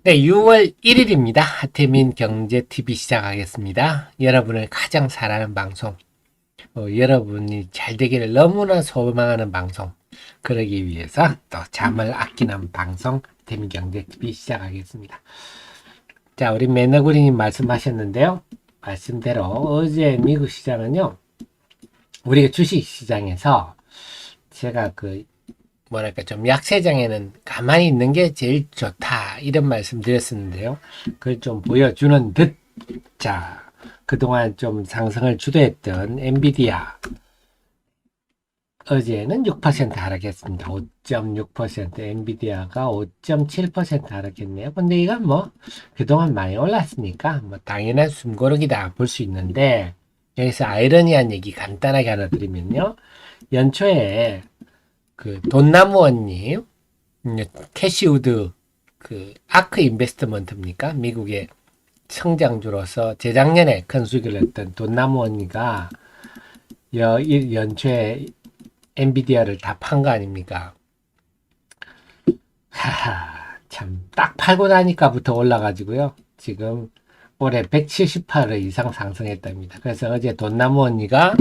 네, 6월 1일입니다. 하태민 경제TV 시작하겠습니다. 여러분을 가장 사랑하는 방송, 여러분이 잘 되기를 너무나 소망하는 방송, 그러기 위해서 또 잠을 아끼는 방송, 하태민 경제TV 시작하겠습니다. 자, 우리 매너구리님 말씀하셨는데요. 말씀대로 어제 미국 시장은요, 우리가 주식 시장에서 제가 뭐랄까 좀 약세장에는 가만히 있는 게 제일 좋다 이런 말씀 드렸었는데요. 그걸 좀 보여주는 듯. 자, 그동안 좀 상승을 주도했던 엔비디아 어제는 6% 하락했습니다. 5.6%, 엔비디아가 5.7% 하락했네요. 근데 이건 뭐 그동안 많이 올랐으니까 뭐 당연한 숨고르기다 볼 수 있는데, 여기서 아이러니한 얘기 간단하게 하나 드리면요. 연초에 돈나무원님, 캐시우드 아크 인베스트먼트입니까? 미국의 성장주로서 재작년에 큰 수익을 냈던 돈나무원이가 연초에 엔비디아를 다 판 거 아닙니까? 하하, 참 딱 팔고 나니까부터 올라가지고요. 지금 올해 178을 이상 상승했답니다. 그래서 어제 돈나무원이가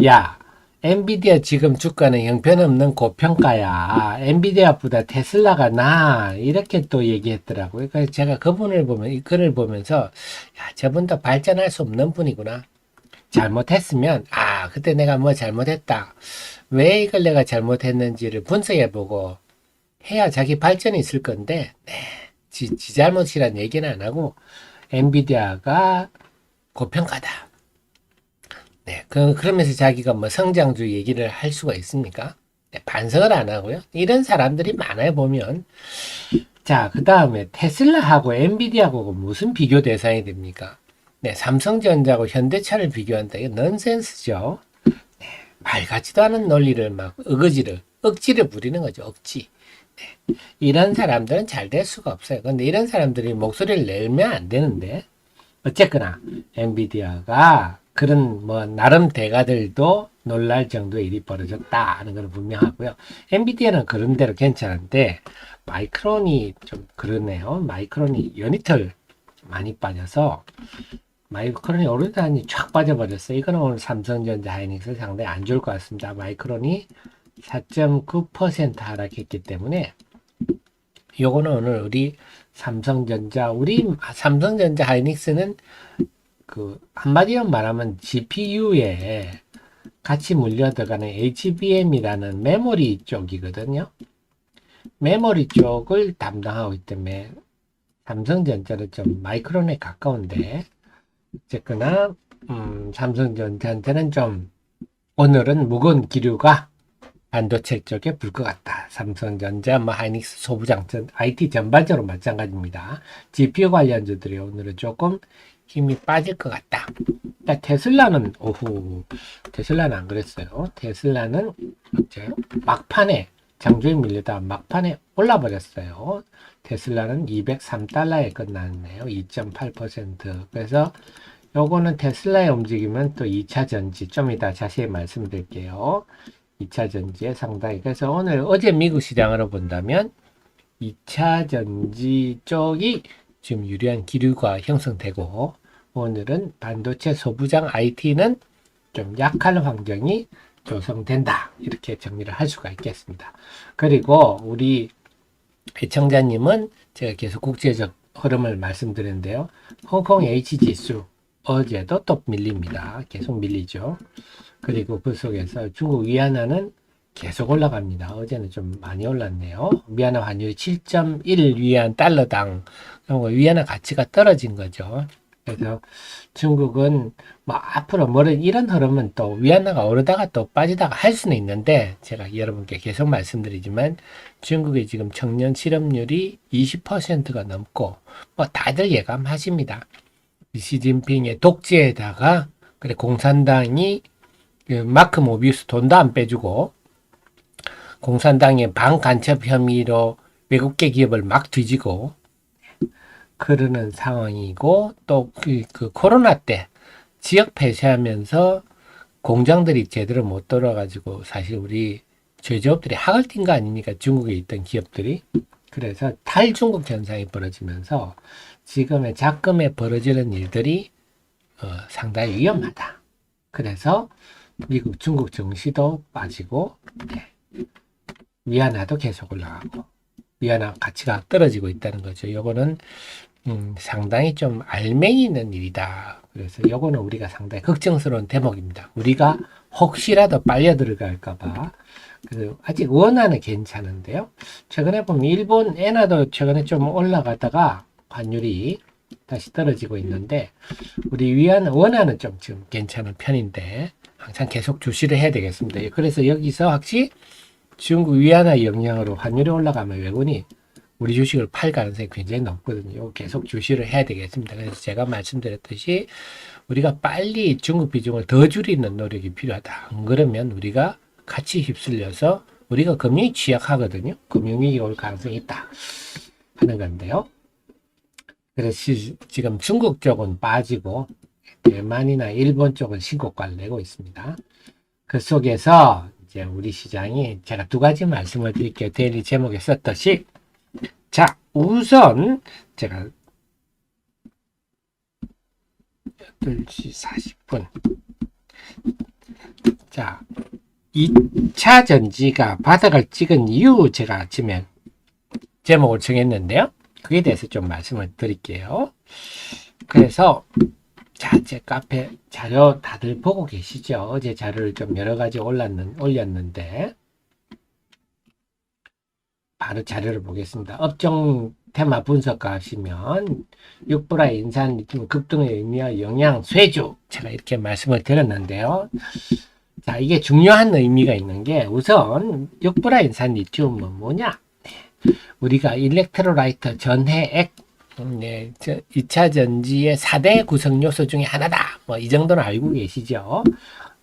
야, 엔비디아 지금 주가는 형편없는 고평가야. 엔비디아보다 테슬라가 나. 이렇게 또 얘기했더라고요. 그래서 제가 그분을 보면, 이 글을 보면서, 야, 저분도 발전할 수 없는 분이구나. 잘못했으면, 그때 내가 뭐 잘못했다. 왜 이걸 내가 잘못했는지를 분석해보고 해야 자기 발전이 있을 건데, 네, 지 잘못이란 얘기는 안 하고, 엔비디아가 고평가다. 네, 그러면서 자기가 뭐 성장주 얘기를 할 수가 있습니까? 네, 반성을 안 하고요. 이런 사람들이 많아요, 보면. 자, 그 다음에 테슬라하고 엔비디아하고 무슨 비교 대상이 됩니까? 네, 삼성전자하고 현대차를 비교한다. 이거 넌센스죠. 말 같지도 않은 논리를 막 억지를 부리는 거죠, 억지. 네, 이런 사람들은 잘 될 수가 없어요. 근데 이런 사람들이 목소리를 내면 안 되는데, 어쨌거나 엔비디아가 그런 뭐 나름 대가들도 놀랄 정도의 일이 벌어졌다 하는 건 분명하고요. 엔비디아는 그런 대로 괜찮은데 마이크론이 좀 그러네요. 마이크론이 연이틀 많이 빠져서 마이크론이 오르다니 쫙 빠져버렸어요. 이거는 오늘 삼성전자 하이닉스 상당히 안 좋을 것 같습니다. 마이크론이 4.9% 하락했기 때문에 요거는 오늘 우리 삼성전자 하이닉스는 한마디로 말하면 GPU에 같이 물려 들어가는 HBM이라는 메모리 쪽이거든요. 메모리 쪽을 담당하고 있기 때문에 삼성전자는 좀 마이크론에 가까운데, 어쨌거나 삼성전자한테는 좀 오늘은 무거운 기류가 반도체 쪽에 불 것 같다. 삼성전자, 하이닉스, 소부장, IT 전반적으로 마찬가지입니다. GPU 관련주들이 오늘은 조금 힘이 빠질 것 같다. 테슬라는 테슬라는 안 그랬어요. 테슬라는 이제 막판에 장중에 밀리다 막판에 올라버렸어요. 테슬라는 203달러에 끝났네요. 2.8%. 그래서 요거는 테슬라의 움직임은 또 2차 전지 좀 이따 자세히 말씀드릴게요. 2차 전지에 상당히, 그래서 어제 미국 시장으로 본다면 2차 전지 쪽이 지금 유리한 기류가 형성되고, 오늘은 반도체 소부장 IT는 좀 약한 환경이 조성된다. 이렇게 정리를 할 수가 있겠습니다. 그리고 우리 애청자님은 제가 계속 국제적 흐름을 말씀드렸는데요. 홍콩 H지수 어제도 또 밀립니다. 계속 밀리죠. 그리고 그 속에서 중국 위안화는 계속 올라갑니다. 어제는 좀 많이 올랐네요. 위안화 환율이 7.1 위안 달러당, 위안화 가치가 떨어진 거죠. 그래서 중국은 뭐 앞으로 이런 흐름은 또 위안화가 오르다가 또 빠지다가 할 수는 있는데, 제가 여러분께 계속 말씀드리지만 중국의 지금 청년 실업률이 20%가 넘고 뭐 다들 예감하십니다. 시진핑의 독재에다가 그래 공산당이 마크 모비우스 돈도 안 빼주고 공산당의 반간첩 혐의로 외국계 기업을 막 뒤지고 그러는 상황이고, 또 코로나 때 지역 폐쇄하면서 공장들이 제대로 못 돌아가지고 사실 우리 제조업들이 학을 뛴 거 아닙니까? 중국에 있던 기업들이. 그래서 탈중국 현상이 벌어지면서 지금의 작금에 벌어지는 일들이 상당히 위험하다. 그래서 미국, 중국 증시도 빠지고 위안화도 계속 올라가고 위안화 가치가 떨어지고 있다는 거죠. 요거는 상당히 좀 알맹이 있는 일이다. 그래서 요거는 우리가 상당히 걱정스러운 대목입니다. 우리가 혹시라도 빨려 들어갈까봐. 그래서 아직 원화는 괜찮은데요. 최근에 보면 일본 엔화도 최근에 좀 올라가다가 환율이 다시 떨어지고 있는데 우리 원화는 좀 지금 괜찮은 편인데 항상 계속 주시를 해야 되겠습니다. 그래서 여기서 확실히 중국 위안화 영향으로 환율이 올라가면 외국인이 우리 주식을 팔 가능성이 굉장히 높거든요. 계속 주시를 해야 되겠습니다. 그래서 제가 말씀드렸듯이 우리가 빨리 중국 비중을 더 줄이는 노력이 필요하다. 안 그러면 우리가 같이 휩쓸려서 우리가 금융이 취약하거든요. 금융위기 올 가능성이 있다 하는 건데요. 그래서 지금 중국 쪽은 빠지고 대만이나 일본 쪽은 신고가를 내고 있습니다. 그 속에서 이제 우리 시장이 제가 두 가지 말씀을 드릴게요. 데일리 제목에 썼듯이 자 우선 제가 8시 40분 자 2차 전지가 바닥을 찍은 이유 제가 아침에 제목을 정했는데요. 그에 대해서 좀 말씀을 드릴게요. 그래서 자, 제 카페 자료 다들 보고 계시죠? 어제 자료를 좀 여러 가지 올렸는데 바로 자료를 보겠습니다. 업종 테마 분석가 하시면 6불화 인산 리튬 급등의 의미와 영향 쇠주 제가 이렇게 말씀을 드렸는데요. 자, 이게 중요한 의미가 있는 게 우선 6불화 인산 리튬은 뭐냐? 우리가 일렉트로라이트 전해액 2차 전지의 4대 구성 요소 중에 하나다. 뭐 이 정도는 알고 계시죠?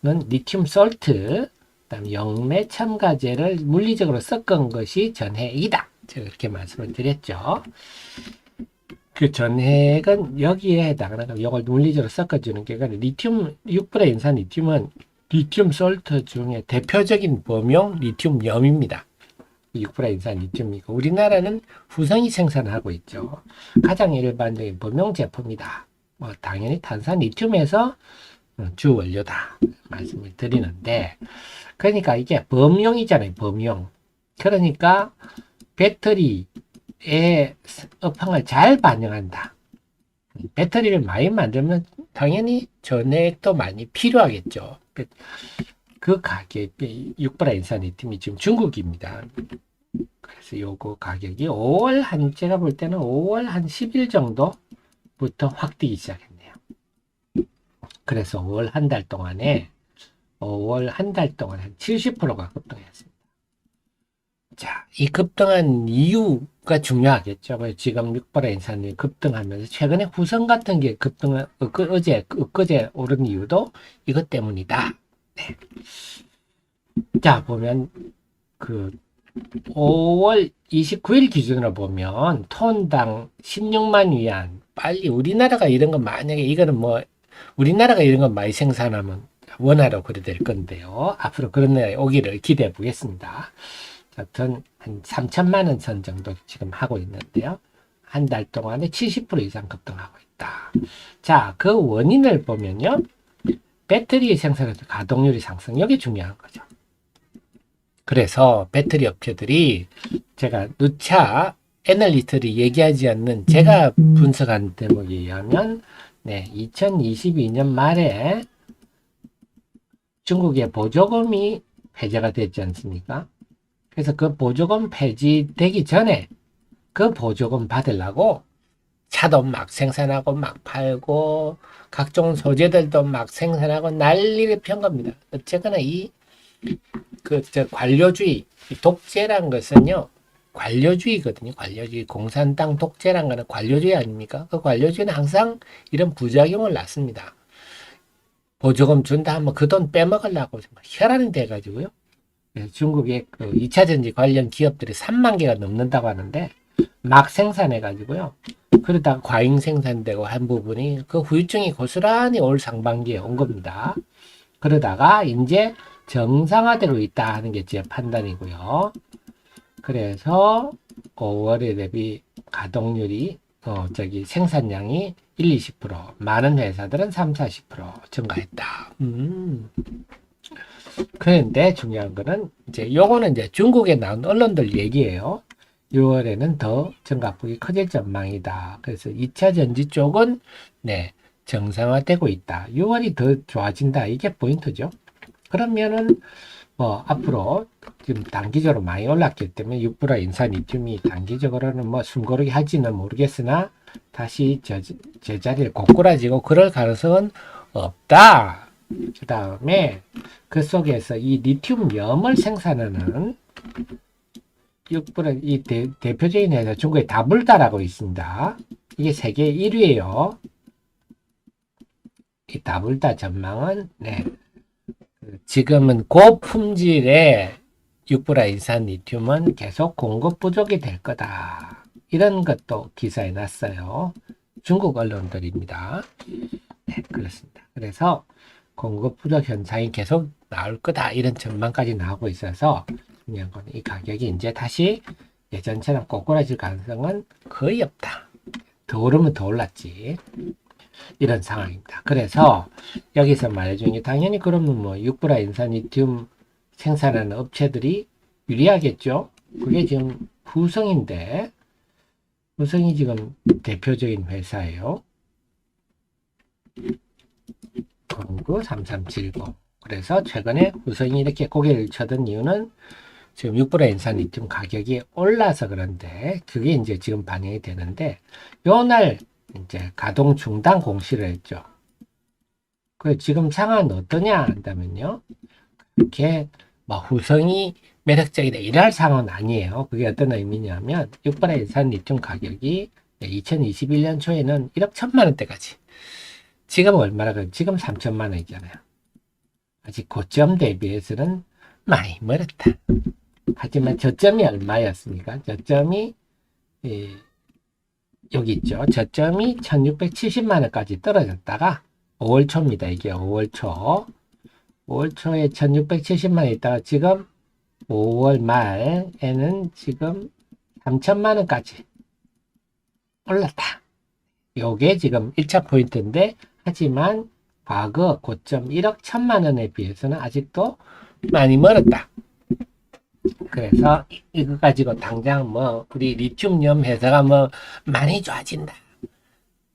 는 리튬 솔트, 그다음 영매 첨가제를 물리적으로 섞은 것이 전해액이다. 제가 그렇게 말씀을 드렸죠. 그 전해액은 여기에 해당하는 이걸 물리적으로 섞어주는 게 리튬 6불의 인산 리튬은 리튬 솔트 중에 대표적인 범용 리튬염입니다. 6불화 인산 리튬이고 우리나라는 후성이 생산하고 있죠. 가장 일반적인 범용 제품이다. 뭐 당연히 탄산 리튬에서 주 원료다 말씀을 드리는데 그러니까 이게 범용이잖아요. 범용. 그러니까 배터리의 업황을 잘 반영한다. 배터리를 많이 만들면 당연히 전해액도 많이 필요하겠죠. 그 가격이 6불화 인산 리튬이 지금 중국입니다. 그래서 요거 가격이 5월 제가 볼 때는 5월 한 10일 정도부터 확 뛰기 시작했네요. 그래서 5월 한 달 동안에 5월 한 달 동안 한 70%가 급등했습니다. 자, 이 급등한 이유가 중요하겠죠. 지금 6불화 인산이 급등하면서 최근에 후성 같은 게 엊그제 오른 이유도 이것 때문이다. 네. 자, 보면 그 5월 29일 기준으로 보면 톤당 16만 위안. 빨리 우리나라가 이런 거 만약에 이거는 뭐 우리나라가 이런 거 많이 생산하면 원화로 그래 될 건데요. 앞으로 그런 날이 오기를 기대해 보겠습니다. 하여튼 한 3천만 원 선 정도 지금 하고 있는데요. 한 달 동안에 70% 이상 급등하고 있다. 자, 그 원인을 보면요. 배터리 생산에서 가동률이 상승. 이게 중요한 거죠. 그래서 배터리 업체들이 제가 누차 애널리스트들이 얘기하지 않는 제가 분석한 대목에 의하면 2022년 말에 중국의 보조금이 폐지가 됐지 않습니까? 그래서 그 보조금 폐지되기 전에 그 보조금 받으려고 차도 막 생산하고 막 팔고 각종 소재들도 막 생산하고 난리를 편 겁니다. 어쨌거나 관료주의, 독재란 것은요, 관료주의거든요. 관료주의, 공산당 독재란 거는 관료주의 아닙니까? 그 관료주의는 항상 이런 부작용을 낳습니다. 보조금 준다 하면 그 돈 빼먹으려고 혈안이 돼가지고요. 중국의 그 2차 전지 관련 기업들이 3만 개가 넘는다고 하는데, 막 생산해가지고요. 그러다가 과잉 생산되고 한 부분이 그 후유증이 고스란히 올 상반기에 온 겁니다. 그러다가 이제 정상화되고 있다 하는 게 제 판단이고요. 그래서 5월에 대비 가동률이 생산량이 1-20%, 많은 회사들은 3-40% 증가했다. 그런데 중요한 거는 이제 요거는 이제 중국에 나온 언론들 얘기예요. 6월에는 더 증가폭이 커질 전망이다. 그래서 2차 전지 쪽은 네, 정상화되고 있다. 6월이 더 좋아진다. 이게 포인트죠. 그러면은 뭐 앞으로 지금 단기적으로 많이 올랐기 때문에 6% 인사 리튬이 단기적으로는 뭐 숨고르기 할지는 모르겠으나 다시 제자리를 고꾸라지고 그럴 가능성은 없다. 그 다음에 그 속에서 이 리튬염을 생산하는 6% 이 대표적인 회사 중국의 다불다라고 있습니다. 이게 세계 1위예요. 이 다불다 전망은 네. 지금은 고품질의 6% 인산 리튬은 계속 공급 부족이 될 거다. 이런 것도 기사에 났어요. 중국 언론들입니다. 네, 그렇습니다. 그래서 공급 부족 현상이 계속 나올 거다. 이런 전망까지 나오고 있어서 중요한 건 이 가격이 이제 다시 예전처럼 꼬꾸라질 가능성은 거의 없다. 더 오르면 더 올랐지. 이런 상황입니다. 그래서 여기서 말해주는 게 당연히 그러면 뭐 6% 인산 리튬 생산하는 업체들이 유리하겠죠. 그게 지금 후성인데 후성이 지금 대표적인 회사예요. 건구 3370. 그래서 최근에 후성이 이렇게 고개를 쳐든 이유는 지금 6% 인산 리튬 가격이 올라서 그런데 그게 이제 지금 반영이 되는데 요날 이제 가동 중단 공시를 했죠. 그 지금 상황은 어떠냐 한다면요. 그렇게 뭐 후성이 매력적이다 이럴 상황은 아니에요. 그게 어떤 의미냐면 6% 인산 리튬 가격이 2021년 초에는 1억 1천만 원대까지. 지금 얼마나 그래? 지금 3천만 원이잖아요. 아직 고점 대비해서는 많이 멀었다. 하지만 저점이 얼마였습니까? 저점이 여기 있죠. 저점이 1670만 원까지 떨어졌다가 5월 초입니다. 이게 5월 초. 5월 초에 1670만 원 있다가 지금 5월 말에는 지금 3천만 원까지 올랐다. 요게 지금 1차 포인트인데 하지만 과거 고점 1억 1천만 원에 비해서는 아직도 많이 멀었다. 그래서 이거 가지고 당장 뭐 우리 리튬염 회사가 뭐 많이 좋아진다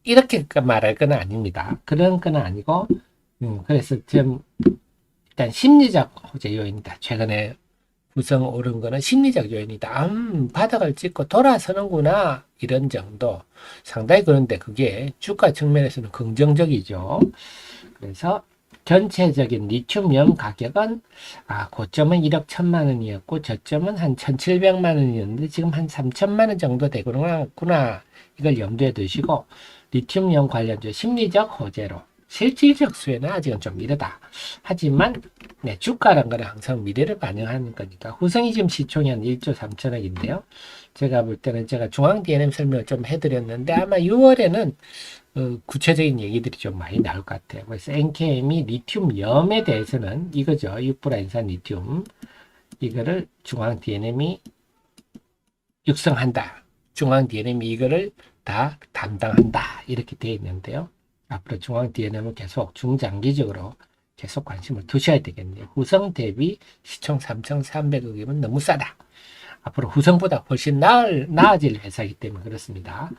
이렇게 말할 건 아닙니다. 그런 건 아니고 그래서 좀 일단 심리적 호재 요인이다. 최근에 구성 오른 거는 심리적 요인이다. 바닥을 찍고 돌아서는구나 이런 정도. 상당히 그런데 그게 주가 측면에서는 긍정적이죠. 그래서 전체적인 리튬염 가격은 고점은 1억 1천만 원이었고 저점은 한 1,700만 원이었는데 지금 한 3천만 원 정도 되구나. 이걸 염두에 두시고 리튬염 관련주 심리적 호재로 실질적 수혜는 아직은 좀 이르다. 하지만 네, 주가란 거는 항상 미래를 반영하는 거니까 후성이 지금 시총이 한 1조 3천억인데요. 제가 볼 때는 제가 중앙 D&M 설명을 좀 해드렸는데 아마 6월에는 구체적인 얘기들이 좀 많이 나올 것 같아요. 그래서 NKM이 리튬염에 대해서는 이거죠. 6% 인산 리튬 이거를 중앙 D&M이 육성한다. 중앙 D&M이 이거를 다 담당한다. 이렇게 되어 있는데요. 앞으로 중앙 D&M은 계속 중장기적으로 계속 관심을 두셔야 되겠네요. 후성 대비 시총 3,300억이면 너무 싸다. 앞으로 후성보다 훨씬 나아질 회사이기 때문에 그렇습니다.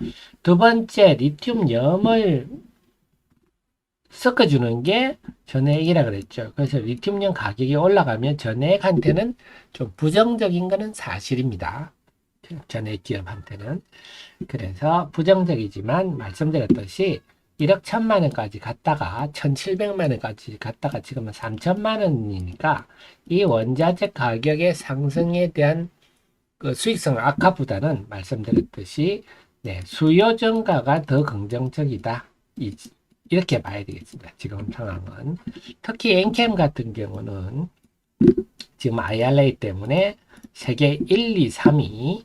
두 번째, 리튬염을 섞어주는 게 전액이라 그랬죠. 그래서 리튬염 가격이 올라가면 전액한테는 좀 부정적인 것은 사실입니다. 전액 기업한테는. 그래서 부정적이지만 말씀드렸듯이 1억 1천만 원까지 갔다가 1,700만 원까지 갔다가 지금은 3천만 원이니까 이 원자재 가격의 상승에 대한 그 수익성 악화보다는 말씀드렸듯이 네, 수요 증가가 더 긍정적이다. 이렇게 봐야 되겠습니다. 지금 상황은. 특히 엔캠 같은 경우는 지금 IRA 때문에 세계 1, 2, 3위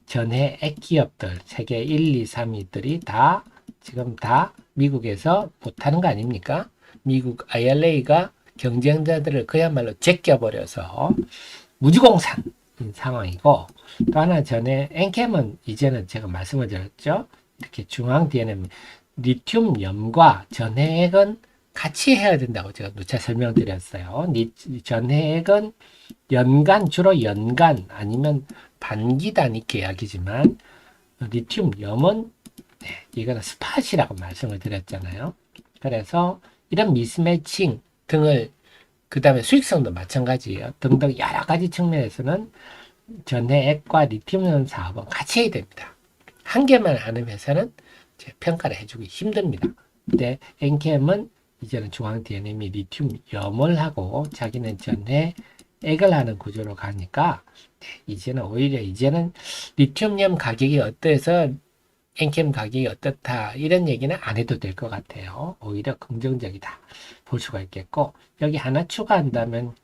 전해 액기업들 세계 1, 2, 3위들이 다 지금 다 미국에서 못하는 거 아닙니까? 미국 IRA가 경쟁자들을 그야말로 제껴버려서 무주공산 상황이고, 또 하나 전에 엔캠은 이제는 제가 말씀을 드렸죠. 이렇게 중앙 DNM 리튬염과 전해액은 같이 해야 된다고 제가 누차 설명드렸어요. 전해액은 연간, 주로 연간 아니면 단기단 이렇게 이야기지만, 리튬염은 이거는 스팟이라고 말씀을 드렸잖아요. 그래서 이런 미스매칭 등을, 그 다음에 수익성도 마찬가지예요. 등등 여러 가지 측면에서는 전해액과 리튬이온 사업은 같이 해야 됩니다. 한 개만 하는 회사는 평가를 해주기 힘듭니다. 근데 엔캠은 이제는 중앙 DNM이 리튬염을 하고 자기는 전해액을 하는 구조로 가니까 이제는 오히려 리튬염 가격이 어때서 엔캠 가격이 어떻다 이런 얘기는 안 해도 될 것 같아요. 오히려 긍정적이다 볼 수가 있겠고, 여기 하나 추가한다면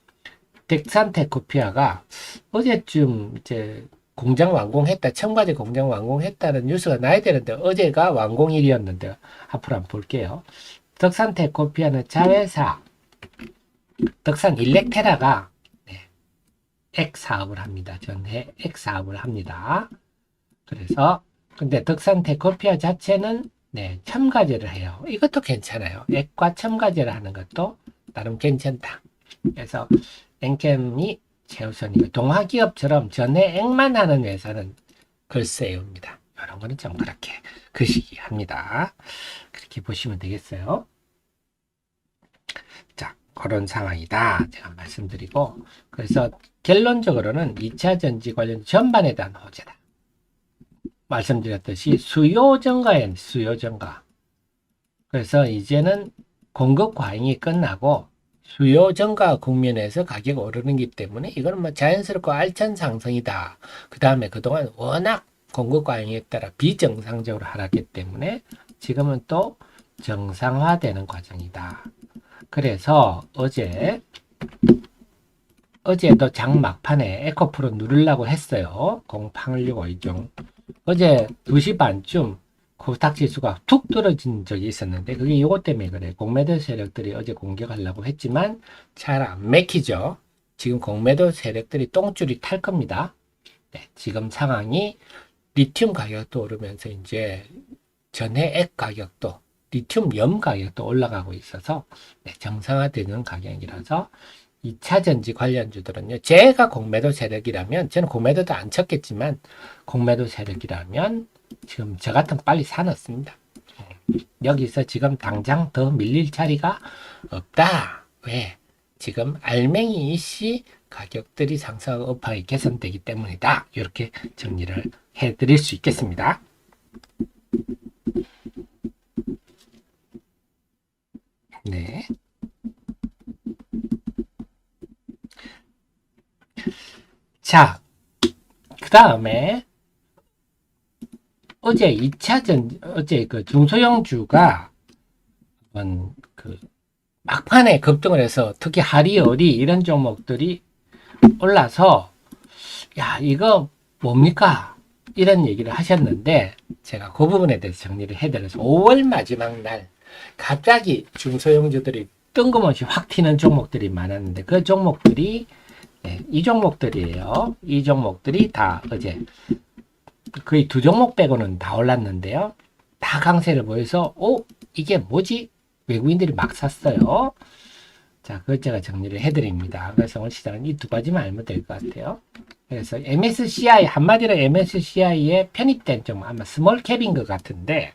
덱산테코피아가 어제쯤 이제 공장 완공했다, 첨가제 공장 완공했다는 뉴스가 나야 되는데 어제가 완공일이었는데 앞으로 한번 볼게요. 덱산테코피아는 자회사 덱산 일렉테라가 액 사업을 합니다. 전해 액 사업을 합니다. 그래서 근데 덱산테코피아 자체는 첨가제를 해요. 이것도 괜찮아요. 액과 첨가제를 하는 것도 나름 괜찮다. 그래서 엔캠이 최우선이고, 동화기업처럼 전해 액만 하는 회사는 글쎄요입니다. 이런 거는 좀 그렇게 그시기합니다. 그렇게 보시면 되겠어요. 자, 그런 상황이다 제가 말씀드리고, 그래서 결론적으로는 2차 전지 관련 전반에 대한 호재다. 말씀드렸듯이 수요 증가. 그래서 이제는 공급 과잉이 끝나고 수요 증가 국면에서 가격이 오르는 기 때문에 이거는 뭐 자연스럽고 알찬 상승이다. 그 다음에 그동안 워낙 공급 과잉에 따라 비정상적으로 하락했기 때문에 지금은 또 정상화되는 과정이다. 그래서 어제도 장 막판에 에코프로 누르려고 했어요. 0865종. 어제 2시 반쯤 코스닥 지수가 툭 떨어진 적이 있었는데 그게 이것 때문에 그래요. 공매도 세력들이 어제 공격하려고 했지만 잘 안 맥히죠. 지금 공매도 세력들이 똥줄이 탈 겁니다. 지금 상황이 리튬 가격도 오르면서 이제 전해액 가격도, 리튬염 가격도 올라가고 있어서 정상화되는 가격이라서 2차 전지 관련주들은요, 제가 공매도 세력이라면, 저는 공매도도 안 쳤겠지만, 공매도 세력이라면, 지금 저 같은 빨리 사놨습니다. 여기서 지금 당장 더 밀릴 자리가 없다. 왜? 지금 알맹이 이씨 가격들이 상승하고 업황이 개선되기 때문이다. 이렇게 정리를 해드릴 수 있겠습니다. 네. 자, 그 다음에 어제 그 중소형주가 그 막판에 급등을 해서 특히 하리어리 이런 종목들이 올라서 야, 이거 뭡니까? 이런 얘기를 하셨는데 제가 그 부분에 대해서 정리를 해드려서 5월 마지막 날 갑자기 중소형주들이 뜬금없이 확 튀는 종목들이 많았는데 그 종목들이 이 종목들이에요. 이 종목들이 다 어제 거의 2종목 빼고는 다 올랐는데요. 다 강세를 보여서 이게 뭐지? 외국인들이 막 샀어요. 자, 그걸 제가 정리를 해드립니다. 그래서 오늘 시장은 이 두 가지만 알면 될 것 같아요. 그래서 MSCI, 한마디로 MSCI에 편입된 좀 아마 스몰캡인 것 같은데,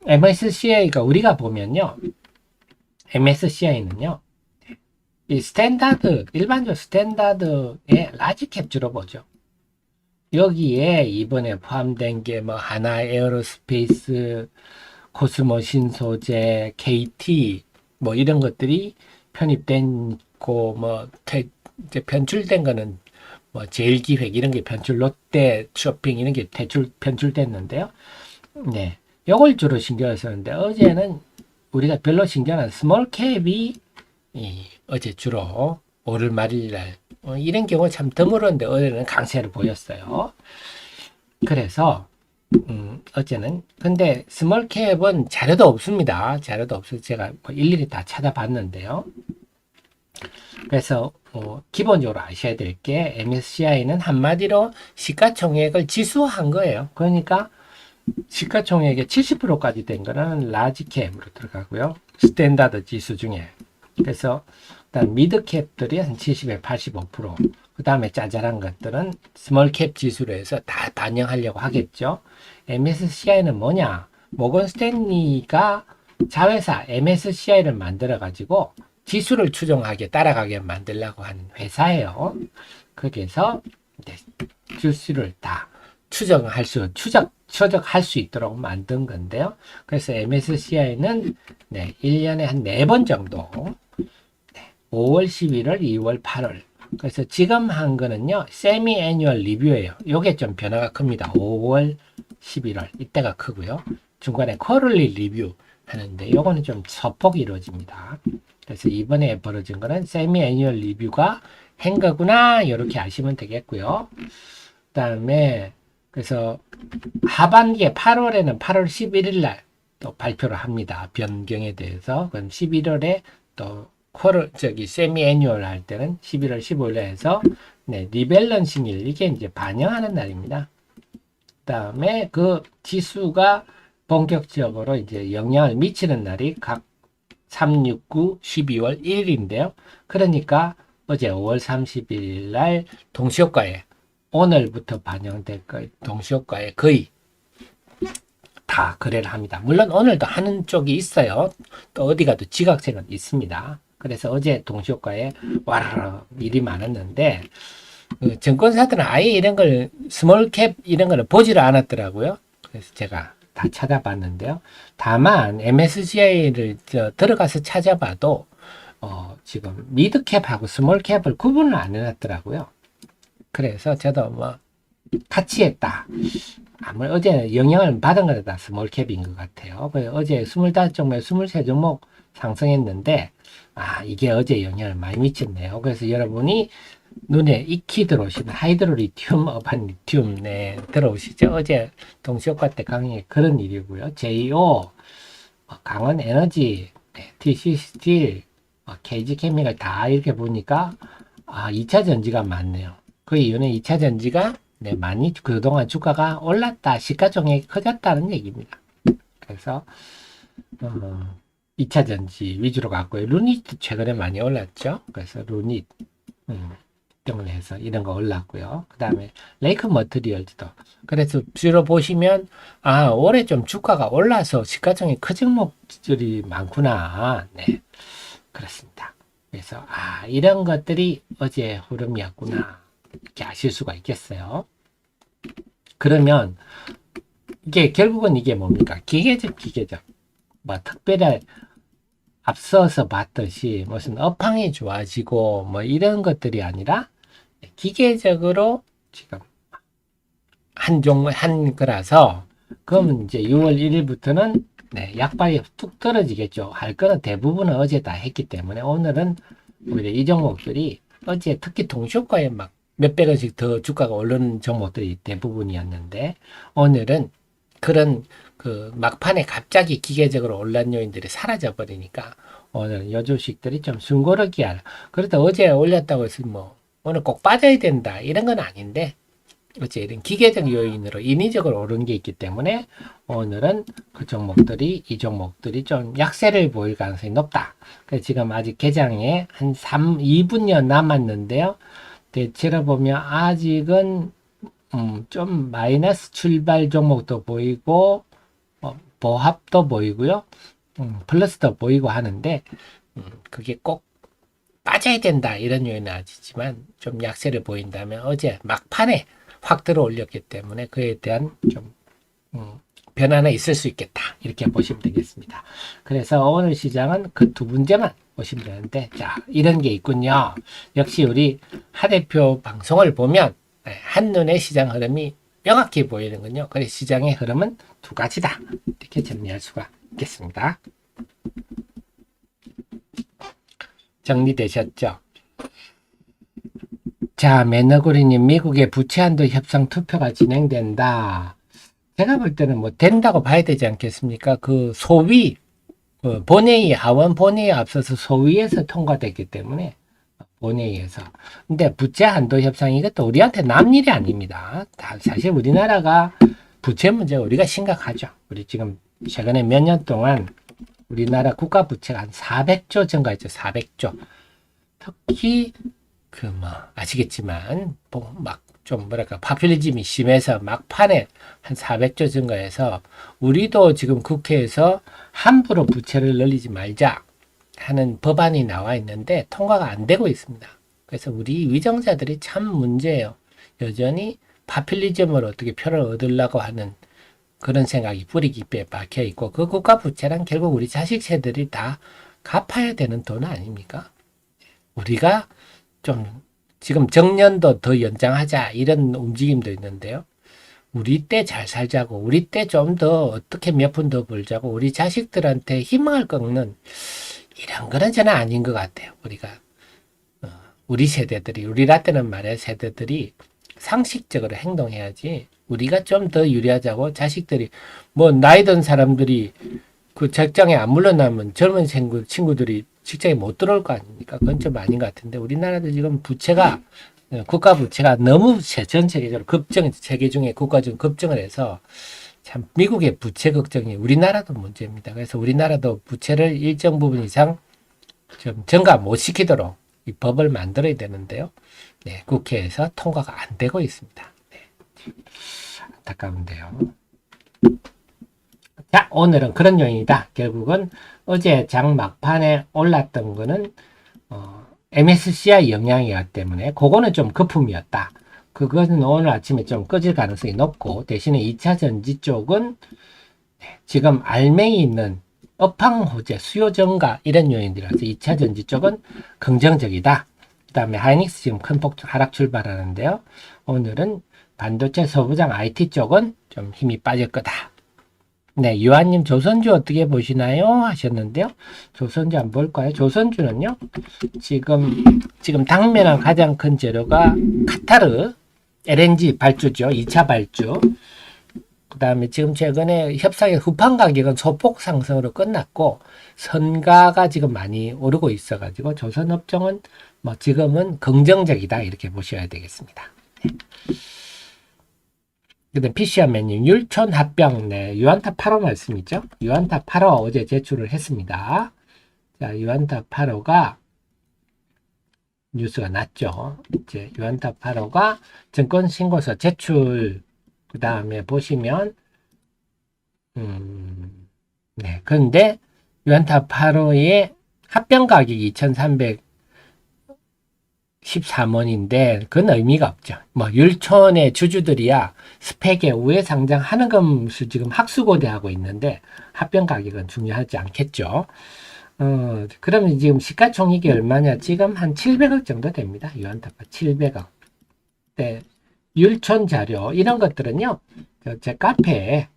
MSCI가 우리가 보면요, MSCI는요, 이 스탠다드, 일반적 스탠다드의 라지캡 주로 보죠. 여기에 이번에 포함된 게 뭐 하나 에어로스페이스, 코스모 신소재, KT 뭐 이런 것들이 편입된 거 뭐 이제 편출된 거는 뭐 제일기획 이런 게 롯데 쇼핑 이런 게 편출됐는데요. 네, 요걸 주로 신경을 썼는데 어제는 우리가 별로 신경 안 스몰캡이 어제 주로 5월 말일날 이런 경우 참 드물었는데 어제는 강세를 보였어요. 그래서 어제는 근데 스몰캡은 자료도 없습니다. 자료도 없어서 제가 일일이 다 찾아봤는데요. 그래서 기본적으로 아셔야 될 게 MSCI는 한마디로 시가총액을 지수화한 거예요. 그러니까 시가총액의 70%까지 된 거는 라지캡으로 들어가고요. 스탠다드 지수 중에. 그래서 일단 미드캡들이 한 70에 85%, 그 다음에 짜잘한 것들은 스몰캡 지수로 해서 다 반영하려고 하겠죠. MSCI는 뭐냐? 모건 스탠리가 자회사 MSCI를 만들어 가지고 지수를 추종하게 따라가게 만들려고 하는 회사예요. 거기에서 지수를 다 추적할 수 있도록 만든 건데요. 그래서 MSCI는 1년에 한 4번 정도 5월, 11월, 2월, 8월. 그래서 지금 한 거는요, 세미 애뉴얼 리뷰예요. 요게 좀 변화가 큽니다. 5월, 11월. 이때가 크고요. 중간에 쿼럴리 리뷰 하는데 요거는 좀 소폭 이루어집니다. 그래서 이번에 벌어진 거는 세미 애뉴얼 리뷰가 한 거구나. 이렇게 아시면 되겠고요. 그다음에 그래서 하반기에 8월에는 8월 11일 날 또 발표를 합니다. 변경에 대해서. 그럼 11월에 또 세미 애뉴얼 할 때는 11월 15일에 해서 리밸런싱일 이게 이제 반영하는 날입니다. 그다음에 그 지수가 본격적으로 이제 영향을 미치는 날이 각 3, 6, 9, 12월 1일인데요. 그러니까 어제 5월 30일 날 동시효과에 오늘부터 반영될 거예요. 동시효과에 거의 다 거래를 합니다. 물론 오늘도 하는 쪽이 있어요. 또 어디 가도 지각세는 있습니다. 그래서 어제 동시효과에 와르르 일이 많았는데 증권사들은 아예 이런 걸 스몰캡 이런 거를 보지를 않았더라고요. 그래서 제가 다 찾아봤는데요. 다만 MSCI를 들어가서 찾아봐도 지금 미드캡하고 스몰캡을 구분을 안 해놨더라고요. 그래서 저도 뭐 같이 했다. 아무래도 어제 영향을 받은 거는 다 스몰캡인 것 같아요. 어제 25종목, 23종목 상승했는데 이게 어제 영향을 많이 미쳤네요. 그래서 여러분이 눈에 익히 들어오시는 하이드로리튬, 어반리튬 들어오시죠. 어제 동시효과 때 강의 그런 일이고요. JO, 강원 에너지, TC 스틸, KG 케미칼 다 이렇게 보니까 2차 전지가 많네요. 그 이유는 2차 전지가 많이 그동안 주가가 올랐다, 시가총액이 커졌다는 얘기입니다. 그래서 2차 전지 위주로 갔고요. 루닛 최근에 많이 올랐죠. 그래서 루닛 때문에 해서 이런 거 올랐고요. 그 다음에 레이크 머티리얼즈도. 그래서 주로 보시면 올해 좀 주가가 올라서 시가총액 큰 종목들이 많구나. 네, 그렇습니다. 그래서 이런 것들이 어제 흐름이었구나. 이렇게 아실 수가 있겠어요. 그러면 결국은 이게 뭡니까? 기계적. 뭐 특별히 앞서서 봤듯이 무슨 업황이 좋아지고 뭐 이런 것들이 아니라 기계적으로 지금 한 거라서 그러면 이제 6월 1일부터는 약발이 뚝 떨어지겠죠. 할 거는 대부분은 어제 다 했기 때문에 오늘은 오히려 이 종목들이 어제 특히 동시효과에 막 몇백 원씩 더 주가가 오르는 종목들이 대부분이었는데 오늘은 그런 그 막판에 갑자기 기계적으로 올란 요인들이 사라져 버리니까 오늘 요 주식들이 좀 숨고르기야. 그래도 어제 올렸다고 해서 뭐 오늘 꼭 빠져야 된다 이런 건 아닌데 어째 이런 기계적 요인으로 인위적으로 오른 게 있기 때문에 오늘은 이 종목들이 좀 약세를 보일 가능성이 높다. 그래서 지금 아직 개장에 한 2분여 남았는데요. 대체로 보면 아직은 좀 마이너스 출발 종목도 보이고 보합도 보이고요. 플러스도 보이고 하는데 그게 꼭 빠져야 된다 이런 요인은 아니지만 좀 약세를 보인다면 어제 막판에 확 들어 올렸기 때문에 그에 대한 좀 변화는 있을 수 있겠다 이렇게 보시면 되겠습니다. 그래서 오늘 시장은 그 두 문제만 보시면 되는데 자 이런 게 있군요. 역시 우리 하 대표 방송을 보면 한눈에 시장 흐름이 명확히 보이는군요. 그래서 시장의 흐름은 두 가지다 이렇게 정리할 수가 있겠습니다. 정리되셨죠? 자, 매너구리님, 미국의 부채한도 협상 투표가 진행된다. 제가 볼 때는 뭐 된다고 봐야 되지 않겠습니까? 그 소위, 본회의, 하원 본회의에 앞서서 소위에서 통과됐기 때문에 본회의에서. 근데 부채 한도 협상 이것도 우리한테 남 일이 아닙니다. 사실 우리나라가 부채 문제 우리가 심각하죠. 우리 지금 최근에 몇 년 동안 우리나라 국가 부채가 한 400조 증가했죠. 400조. 특히 그 뭐 아시겠지만 막 좀 뭐랄까 파퓰리즘이 심해서 막판에 한 400조 증가해서 우리도 지금 국회에서 함부로 부채를 늘리지 말자 하는 법안이 나와 있는데 통과가 안 되고 있습니다. 그래서 우리 위정자들이 참 문제예요. 여전히 파퓰리즘으로 어떻게 표를 얻으려고 하는 그런 생각이 뿌리 깊게 박혀 있고 그 국가 부채란 결국 우리 자식 세들이 다 갚아야 되는 돈 아닙니까? 우리가 좀 지금 정년도 더 연장하자 이런 움직임도 있는데요. 우리 때 잘 살자고 우리 때 좀 더 어떻게 몇 푼 더 벌자고 우리 자식들한테 희망을 꺾는 이런 거는 저는 아닌 것 같아요. 우리가 우리 세대들이 우리 라떼는 말해 세대들이 상식적으로 행동해야지 우리가 좀 더 유리하자고 자식들이 뭐 나이 든 사람들이 그 직장에 안 물러나면 젊은 친구들이 직장에 못 들어올 거 아닙니까? 그건 좀 아닌 것 같은데 우리나라도 지금 부채가 국가 부채가 너무 전 세계적으로 세계 중에 국가 중 급증을 해서 참 미국의 부채 걱정이 우리나라도 문제입니다. 그래서 우리나라도 부채를 일정 부분 이상 좀 증가 못 시키도록 이 법을 만들어야 되는데요. 네, 국회에서 통과가 안 되고 있습니다. 네, 안타까운데요. 자, 오늘은 그런 요인이다. 결국은 어제 장 막판에 올랐던 거는 MSCI 영향이었기 때문에 그거는 좀 거품이었다. 그것은 오늘 아침에 좀 꺼질 가능성이 높고 대신에 2차 전지 쪽은 지금 알맹이 있는 업황 호재, 수요 증가 이런 요인들이라서 2차 전지 쪽은 긍정적이다. 그 다음에 하이닉스 지금 큰 폭 하락 출발하는데요. 오늘은 반도체 소부장 IT 쪽은 좀 힘이 빠질 거다. 네, 유한님 조선주 어떻게 보시나요? 하셨는데요. 조선주 한번 볼까요? 조선주는요, 지금 당면한 가장 큰 재료가 카타르, LNG 발주죠. 2차 발주. 그 다음에 지금 최근에 협상의 후판 가격은 소폭 상승으로 끝났고, 선가가 지금 많이 오르고 있어가지고, 조선업종은 뭐 지금은 긍정적이다. 이렇게 보셔야 되겠습니다. 네. 그다음 PCR맨님 율촌 합병 네 유안타 8호 말씀이죠. 유안타 8호 어제 제출을 했습니다. 자 유안타 8호가 뉴스가 났죠. 이제 유안타 8호가 증권 신고서 제출 그 다음에 보시면 네 그런데 유안타 8호의 합병 가격이 2,314원인데 그건 의미가 없죠. 뭐 율촌의 주주들이야 스펙에 우회 상장하는 것을 지금 학수고대하고 있는데 합병 가격은 중요하지 않겠죠. 그러면 지금 시가총액이 얼마냐? 지금 한 700억 정도 됩니다. 유한타파 700억. 네, 율촌 자료 이런 것들은요. 제 카페에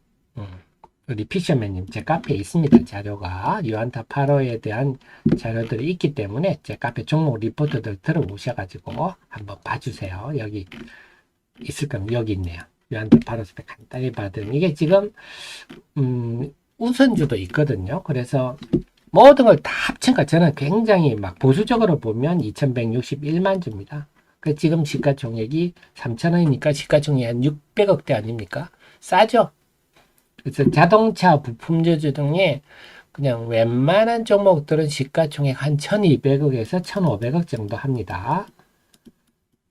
우리 피셔맨님 제 카페에 있습니다. 자료가 유한타 8호에 대한 자료들이 있기 때문에 제 카페 종목 리포트들 들어오셔가지고 한번 봐주세요. 여기 있을 겁니다. 여기 있네요. 유한타 8호 스펙 간단히 받은 이게 지금 우선주도 있거든요. 그래서 모든 걸 다 합친 것 저는 굉장히 막 보수적으로 보면 2161만 주입니다. 그 지금 시가총액이 3,000원이니까 시가총액이 한 600억대 아닙니까? 싸죠? 그래서 자동차 부품주주 등의 그냥 웬만한 종목들은 시가총액 한 1,200억에서 1,500억 정도 합니다.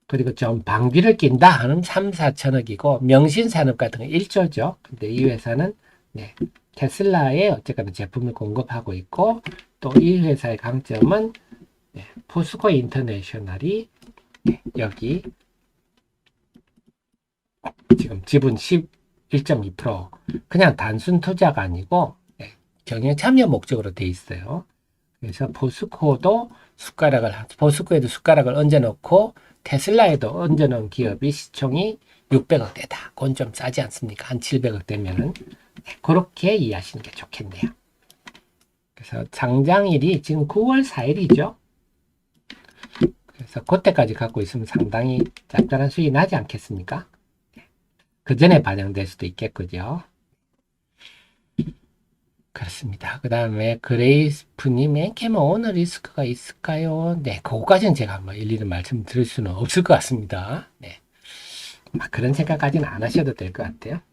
그리고 좀 방귀를 낀다 하는 3, 4천억이고 명신산업 같은 거 1조죠. 근데 이 회사는 네, 테슬라에 어쨌거나 제품을 공급하고 있고 또 이 회사의 강점은 네, 포스코 인터내셔널이 네, 여기 지금 지분 11.2% 그냥 단순 투자가 아니고 네, 경영 참여 목적으로 돼 있어요. 그래서 포스코에도 숟가락을 얹어 놓고 테슬라에도 얹어 놓은 기업이 시총이 600억대다. 그건 좀 싸지 않습니까? 한 700억 되면은 네, 그렇게 이해하시는 게 좋겠네요. 그래서 장장일이 지금 9월 4일이죠. 그래서 그때까지 갖고 있으면 상당히 짭짤한 수익이 나지 않겠습니까? 그 전에 반영될 수도 있겠군요. 그렇습니다. 그 다음에 그레이스프님, 엔캠은 오늘 리스크가 있을까요? 네, 그거까지는 제가 뭐 일일이 말씀드릴 수는 없을 것 같습니다. 네, 막 그런 생각까지는 안 하셔도 될 것 같아요.